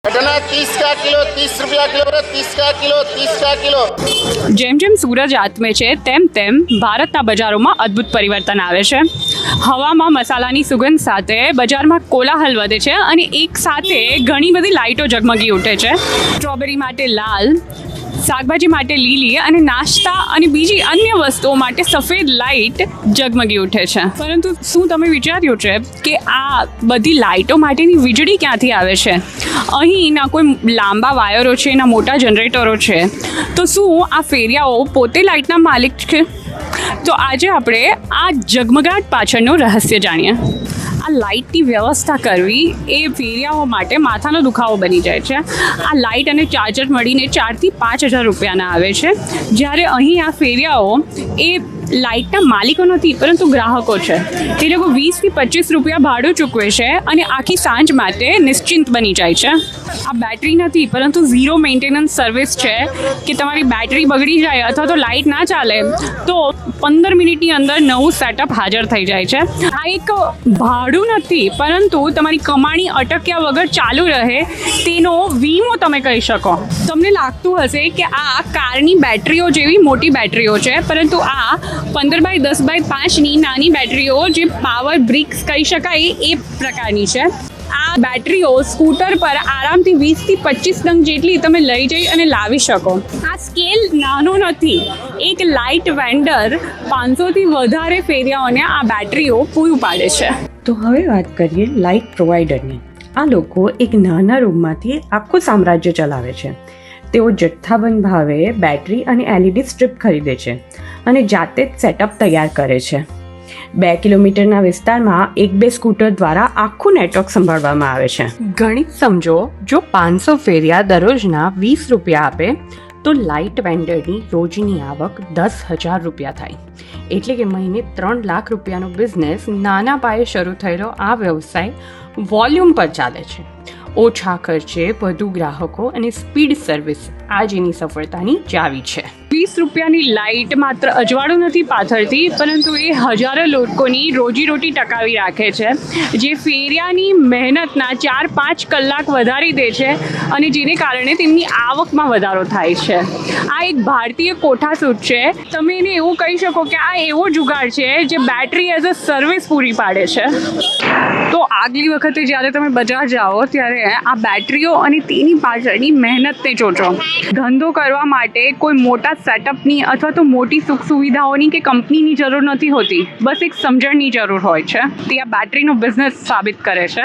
घटना 30 का किलो 30 रुपया किलो 30 का किलो 30 का किलो। જેમ જેમ સૂરજ આથમે છે તેમ તેમ ભારતના બજારોમાં અદ્ભુત પરિવર્તન આવે છે. હવામાં મસાલાની સુગંધ સાથે બજારમાં કોલાહલ વધે છે અને એક સાથે ઘણી બધી લાઇટો ઝગમગી ઉઠે છે. સ્ટ્રોબેરી માટે લાલ, શાકભાજી માટે લીલી અને નાસ્તા અને બીજી અન્ય વસ્તુઓ માટે સફેદ લાઇટ ઝગમગી ઉઠે છે. પરંતુ શું તમે વિચાર્યું છે કે આ બધી લાઇટો માટેની વીજળી ક્યાંથી આવે છે? અહીં ના કોઈ લાંબા વાયરો છે, ના મોટા જનરેટરો છે. તો શું આ ફેરિયાઓ પોતે લાઇટના માલિક છે? તો આજે આપણે આ ઝગમગાટ પાછળનું રહસ્ય જાણીએ. આ લાઇટની વ્યવસ્થા કરવી એ ફેરિયાઓ માટે માથાનો દુખાવો બની જાય છે. આ લાઇટ અને ચાર્જર મળીને 4,000 થી 5,000 રૂપિયાના આવે છે. જ્યારે અહીં આ ફેરિયાઓ એ લાઇટના માલિકો નથી પરંતુ ગ્રાહકો છે. તે લોકો 20 થી 25 રૂપિયા ભાડું ચૂકવે છે અને આખી સાંજ માટે નિશ્ચિંત બની જાય છે. આ બેટરી નથી પરંતુ ઝીરો મેન્ટેનન્સ સર્વિસ છે કે તમારી બેટરી બગડી જાય અથવા તો લાઇટ ના ચાલે તો 15 મિનિટની અંદર નવું સેટઅપ હાજર થઈ જાય છે. આ એક ભાડું નથી પરંતુ તમારી કમાણી અટક્યા વગર ચાલુ રહે તેનો વીમો તમે કહી શકો. તમને લાગતું હશે કે આ કારની બેટરીઓ જેવી મોટી બેટરીઓ છે પરંતુ આ 15x10x5ની નાની બેટરીઓ જે પાવર બ્રિક્સ કહી શકાય એ પ્રકારની છે. આ બેટરીઓ સ્કૂટર પર આરામથી 20 થી 25 નંગ જેટલી તમે લઈ જઈ અને લાવી શકો. આ સ્કેલ નાનો નથી. એક લાઇટ વેન્ડર 500થી વધારે ફેરિયાઓને આ બેટરીઓ પૂરું પાડે છે. તો હવે વાત કરીએ લાઇટ પ્રોવાઈડરની. આ લોકો એક નાના રૂમમાંથી આખું સામ્રાજ્ય ચલાવે છે. તેઓ જથ્થાબંધ ભાવે બેટરી અને LED સ્ટ્રીપ ખરીદે છે અને જાતે જ સેટઅપ તૈયાર કરે છે. 2 કિલોમીટરના વિસ્તારમાં 1-2 સ્કૂટર દ્વારા આખું નેટવર્ક સંભાળવામાં આવે છે. ગણિત સમજો, જો 500 ફેરિયા દરરોજના 20 રૂપિયા આપે તો લાઇટ વેન્ડરની રોજની આવક 10,000 રૂપિયા થાય. એટલે કે મહિને 3 લાખ રૂપિયાનો બિઝનેસ નાના પાયે શરૂ થયેલો આ વ્યવસાય વોલ્યુમ પર ચાલે છે. ઓછા ખર્ચે વધુ ગ્રાહકો અને સ્પીડ સર્વિસ આ જેની સફળતાની ચાવી છે. 20 રૂપિયાની લાઇટ માત્ર અજવાળું નથી પાથરતી પરંતુ એ હજારો લોકોની રોજીરોટી ટકાવી રાખે છે. જે ફેરિયાની મહેનતના 4-5 કલાક વધારી દે છે અને જેને કારણે તેમની આવકમાં વધારો થાય છે. આ એક ભારતીય કોઠાસૂટ છે. તમે એને એવું કહી શકો કે આ એવો જુગાડ છે જે બેટરી એઝ અ સર્વિસ પૂરી પાડે છે. તો આગલી વખતે જ્યારે તમે બજાર જાઓ ત્યારે આ બેટરીઓ અને તેની પાછળની મહેનતને જોજો. ધંધો કરવા માટે કોઈ મોટા સેટઅપની અથવા તો મોટી સુખ સુવિધાઓની કે કંપનીની જરૂર નથી હોતી. બસ એક સમજણની જરૂર હોય છે. તે આ બેટરીનો બિઝનેસ સાબિત કરે છે.